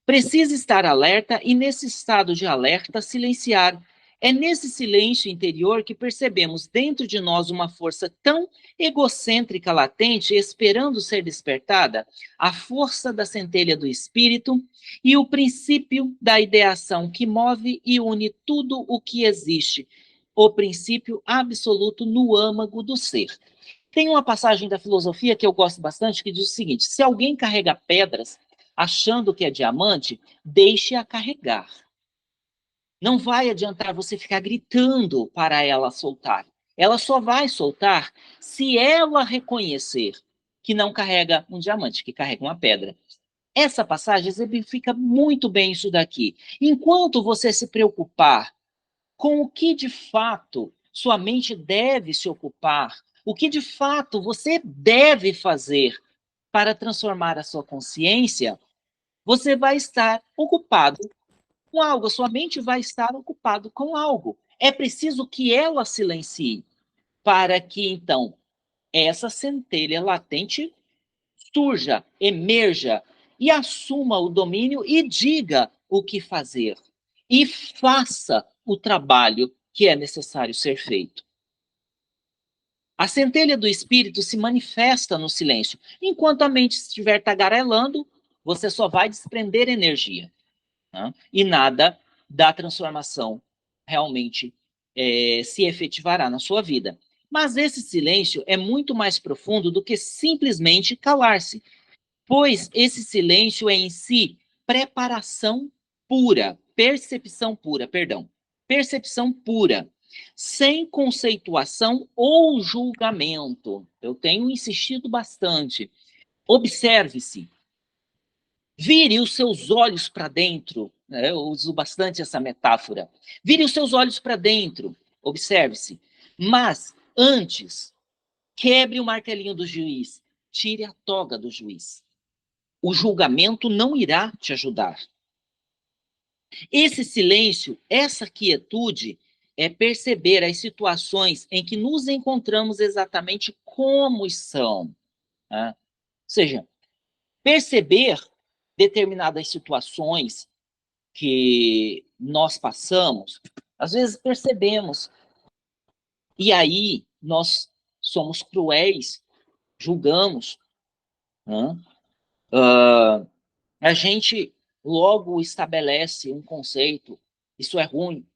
Precisa estar alerta e, nesse estado de alerta, silenciar. É nesse silêncio interior que percebemos dentro de nós uma força tão egocêntrica latente, esperando ser despertada, a força da centelha do espírito e o princípio da ideação que move e une tudo o que existe, o princípio absoluto no âmago do ser. Tem uma passagem da filosofia que eu gosto bastante que diz o seguinte: se alguém carrega pedras achando que é diamante, deixe-a carregar. Não vai adiantar você ficar gritando para ela soltar. Ela só vai soltar se ela reconhecer que não carrega um diamante, que carrega uma pedra. Essa passagem exemplifica muito bem isso daqui. Enquanto você se preocupar com o que de fato sua mente deve se ocupar, o que de fato você deve fazer para transformar a sua consciência, você vai estar ocupado com algo, a sua mente vai estar ocupado com algo. É preciso que ela silencie para que, então, essa centelha latente surja, emerja e assuma o domínio e diga o que fazer. E faça o trabalho que é necessário ser feito. A centelha do espírito se manifesta no silêncio. Enquanto a mente estiver tagarelando, você só vai desprender energia. Né? E nada da transformação realmente se efetivará na sua vida. Mas esse silêncio é muito mais profundo do que simplesmente calar-se, pois esse silêncio é em si preparação pura, percepção pura, sem conceituação ou julgamento. Eu tenho insistido bastante. Observe-se, vire os seus olhos para dentro, né? Eu uso bastante essa metáfora. Vire os seus olhos para dentro, observe-se. Mas, antes, quebre o martelinho do juiz, tire a toga do juiz. O julgamento não irá te ajudar. Esse silêncio, essa quietude, é perceber as situações em que nos encontramos exatamente como são. Né? Ou seja, perceber determinadas situações que nós passamos, às vezes percebemos. E aí nós somos cruéis, julgamos. Né? A gente logo estabelece um conceito: isso é ruim,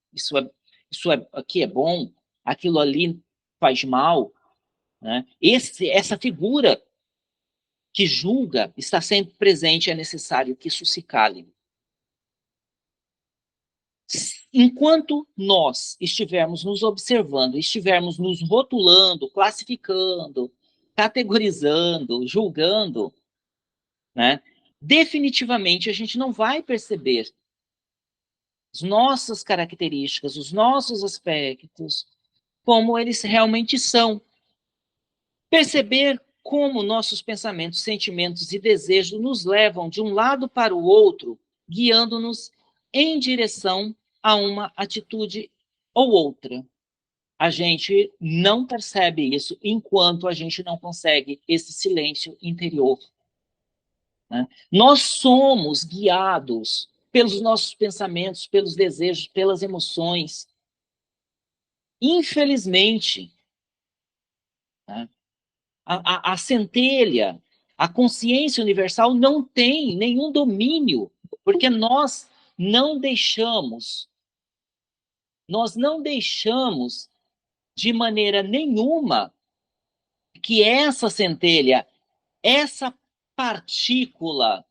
aqui é bom, aquilo ali faz mal. Né? Essa figura que julga está sempre presente, é necessário que isso se cale. enquanto nós estivermos nos observando, estivermos nos rotulando, classificando, categorizando, julgando, né, definitivamente a gente não vai perceber as nossas características, os nossos aspectos, como eles realmente são. Perceber como nossos pensamentos, sentimentos e desejos nos levam de um lado para o outro, guiando-nos em direção a uma atitude ou outra. A gente não percebe isso enquanto a gente não consegue esse silêncio interior, né? Nós somos guiados pelos nossos pensamentos, pelos desejos, pelas emoções. Infelizmente, né, a centelha, a consciência universal não tem nenhum domínio, porque nós não deixamos de maneira nenhuma que essa centelha, essa partícula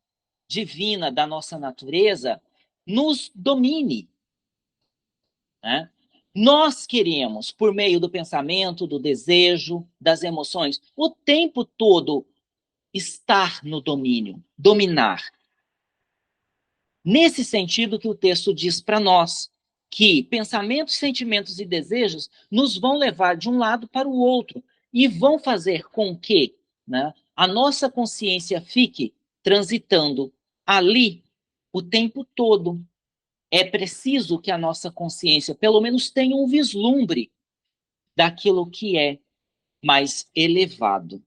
divina da nossa natureza, nos domine, né? Nós queremos, por meio do pensamento, do desejo, das emoções, o tempo todo estar no domínio, dominar. Nesse sentido que o texto diz para nós, que pensamentos, sentimentos e desejos nos vão levar de um lado para o outro e vão fazer com que, né, a nossa consciência fique transitando ali o tempo todo. É preciso que a nossa consciência, pelo menos, tenha um vislumbre daquilo que é mais elevado.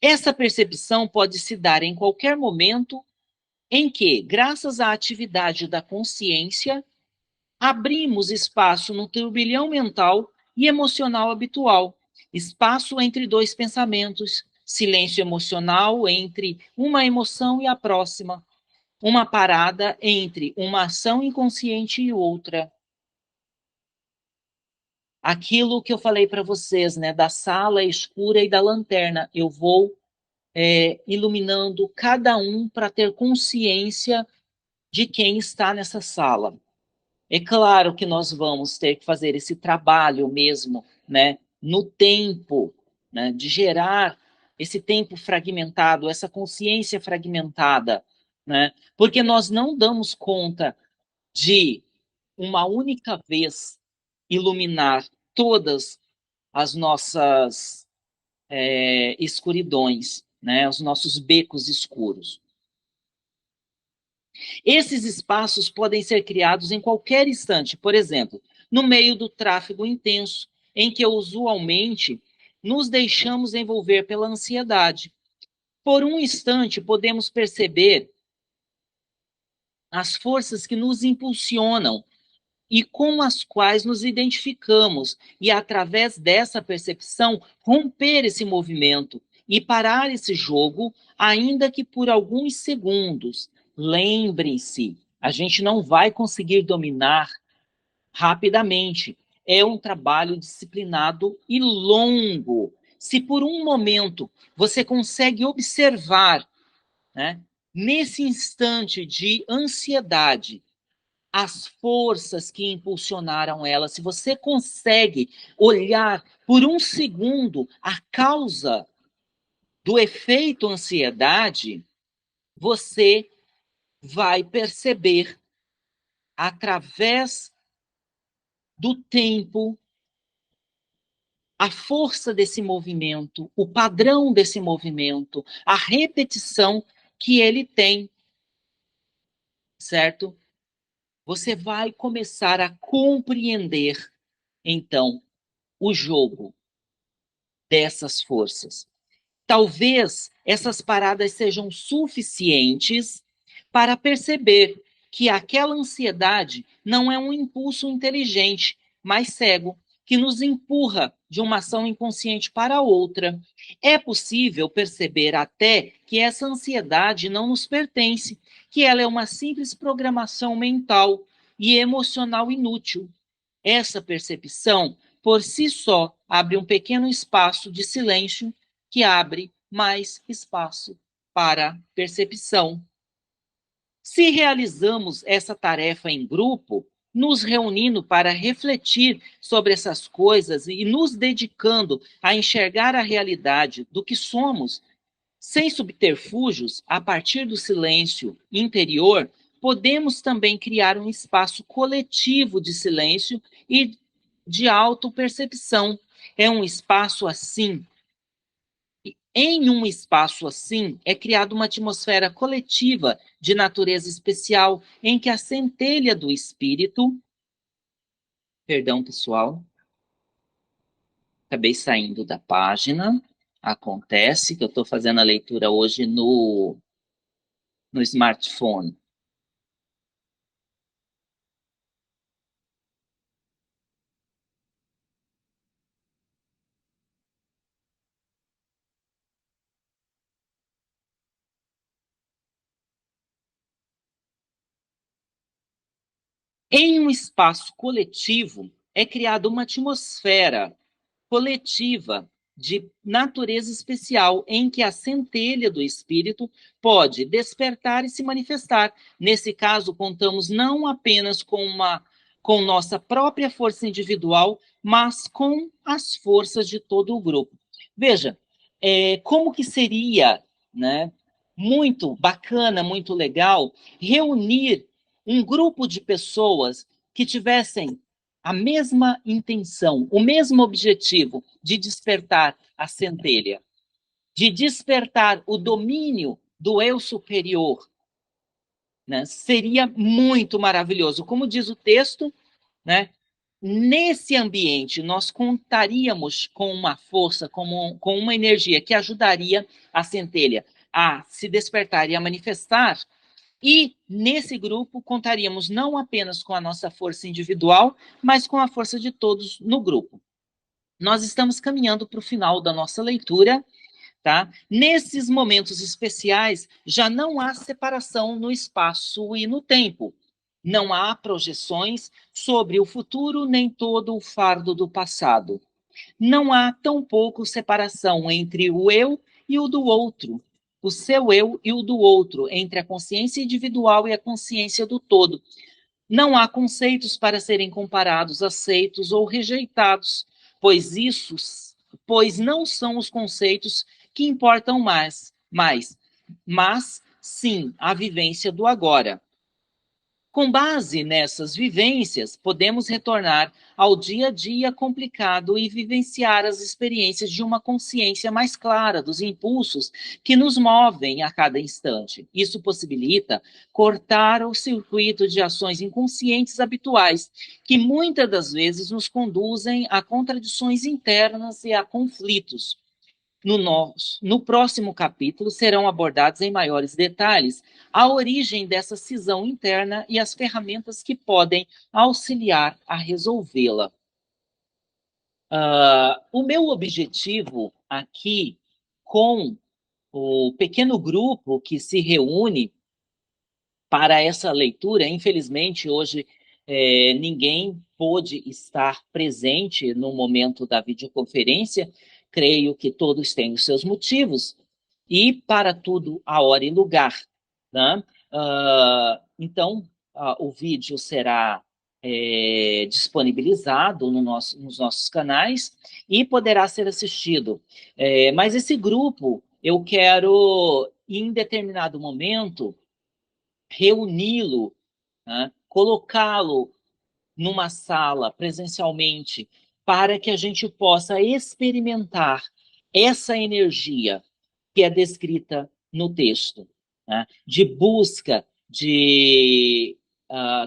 Essa percepção pode se dar em qualquer momento em que, graças à atividade da consciência, abrimos espaço no turbilhão mental e emocional habitual, espaço entre dois pensamentos, silêncio emocional entre uma emoção e a próxima, uma parada entre uma ação inconsciente e outra. Aquilo que eu falei para vocês, né, da sala escura e da lanterna, eu vou iluminando cada um para ter consciência de quem está nessa sala. É claro que nós vamos ter que fazer esse trabalho mesmo, né, no tempo, né, de gerar esse tempo fragmentado, essa consciência fragmentada, né, porque nós não damos conta de uma única vez iluminar todas as nossas escuridões, né, os nossos becos escuros. Esses espaços podem ser criados em qualquer instante, por exemplo, no meio do tráfego intenso, em que usualmente nos deixamos envolver pela ansiedade. Por um instante, podemos perceber as forças que nos impulsionam e com as quais nos identificamos, e através dessa percepção, romper esse movimento e parar esse jogo, ainda que por alguns segundos. Lembrem-se, a gente não vai conseguir dominar rapidamente. É um trabalho disciplinado e longo. Se por um momento você consegue observar, né, nesse instante de ansiedade, as forças que impulsionaram ela, se você consegue olhar por um segundo a causa do efeito ansiedade, você vai perceber através do tempo a força desse movimento, o padrão desse movimento, a repetição que ele tem, certo? Você vai começar a compreender, então, o jogo dessas forças. Talvez essas paradas sejam suficientes para perceber que aquela ansiedade não é um impulso inteligente, mas cego, que nos empurra de uma ação inconsciente para outra. É possível perceber até que essa ansiedade não nos pertence, que ela é uma simples programação mental e emocional inútil. Essa percepção, por si só, abre um pequeno espaço de silêncio que abre mais espaço para percepção. Se realizamos essa tarefa em grupo, nos reunindo para refletir sobre essas coisas e nos dedicando a enxergar a realidade do que somos, sem subterfúgios, a partir do silêncio interior, podemos também criar um espaço coletivo de silêncio e de autopercepção. É um espaço assim. Em um espaço assim, é criada uma atmosfera coletiva de natureza especial, em que a centelha do espírito, perdão, pessoal, acabei saindo da página, acontece que eu estou fazendo a leitura hoje no smartphone. Em um espaço coletivo, é criada uma atmosfera coletiva de natureza especial, em que a centelha do espírito pode despertar e se manifestar. Nesse caso, contamos não apenas com nossa própria força individual, mas com as forças de todo o grupo. Veja, como que seria, né, muito bacana, muito legal, reunir um grupo de pessoas que tivessem a mesma intenção, o mesmo objetivo de despertar a centelha, de despertar o domínio do eu superior, né? Seria muito maravilhoso. Como diz o texto, né? Nesse ambiente, nós contaríamos com uma força, com uma energia que ajudaria a centelha a se despertar e a manifestar. E nesse grupo contaríamos não apenas com a nossa força individual, mas com a força de todos no grupo. Nós estamos caminhando para o final da nossa leitura, tá? Nesses momentos especiais, já não há separação no espaço e no tempo. Não há projeções sobre o futuro, nem todo o fardo do passado. Não há tampouco separação entre o eu e o do outro, o seu eu e o do outro, entre a consciência individual e a consciência do todo. Não há conceitos para serem comparados, aceitos ou rejeitados, pois não são os conceitos que importam mas sim a vivência do agora. Com base nessas vivências, podemos retornar ao dia a dia complicado e vivenciar as experiências de uma consciência mais clara dos impulsos que nos movem a cada instante. Isso possibilita cortar o circuito de ações inconscientes habituais, que muitas das vezes nos conduzem a contradições internas e a conflitos. No próximo capítulo serão abordados em maiores detalhes a origem dessa cisão interna e as ferramentas que podem auxiliar a resolvê-la. O meu objetivo aqui com o pequeno grupo que se reúne para essa leitura, infelizmente hoje ninguém pôde estar presente no momento da videoconferência, creio que todos têm os seus motivos, e para tudo a hora e lugar, né? Então, o vídeo será disponibilizado nos nossos canais e poderá ser assistido. Mas esse grupo, eu quero, em determinado momento, reuni-lo, né? Colocá-lo numa sala presencialmente, para que a gente possa experimentar essa energia que é descrita no texto, né? De busca de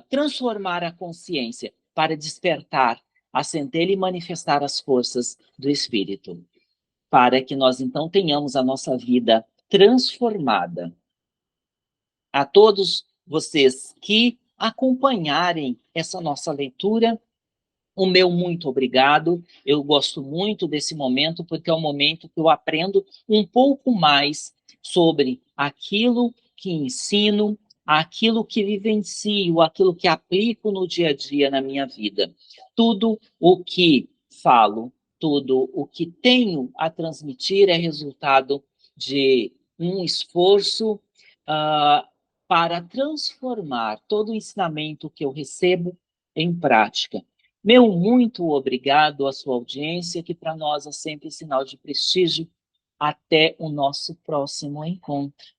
transformar a consciência para despertar a centelha e manifestar as forças do espírito, para que nós então tenhamos a nossa vida transformada. A todos vocês que acompanharem essa nossa leitura, o meu muito obrigado. Eu gosto muito desse momento, porque é um momento que eu aprendo um pouco mais sobre aquilo que ensino, aquilo que vivencio, aquilo que aplico no dia a dia na minha vida. Tudo o que falo, tudo o que tenho a transmitir é resultado de um esforço para transformar todo o ensinamento que eu recebo em prática. Meu muito obrigado à sua audiência, que para nós é sempre sinal de prestígio. Até o nosso próximo encontro.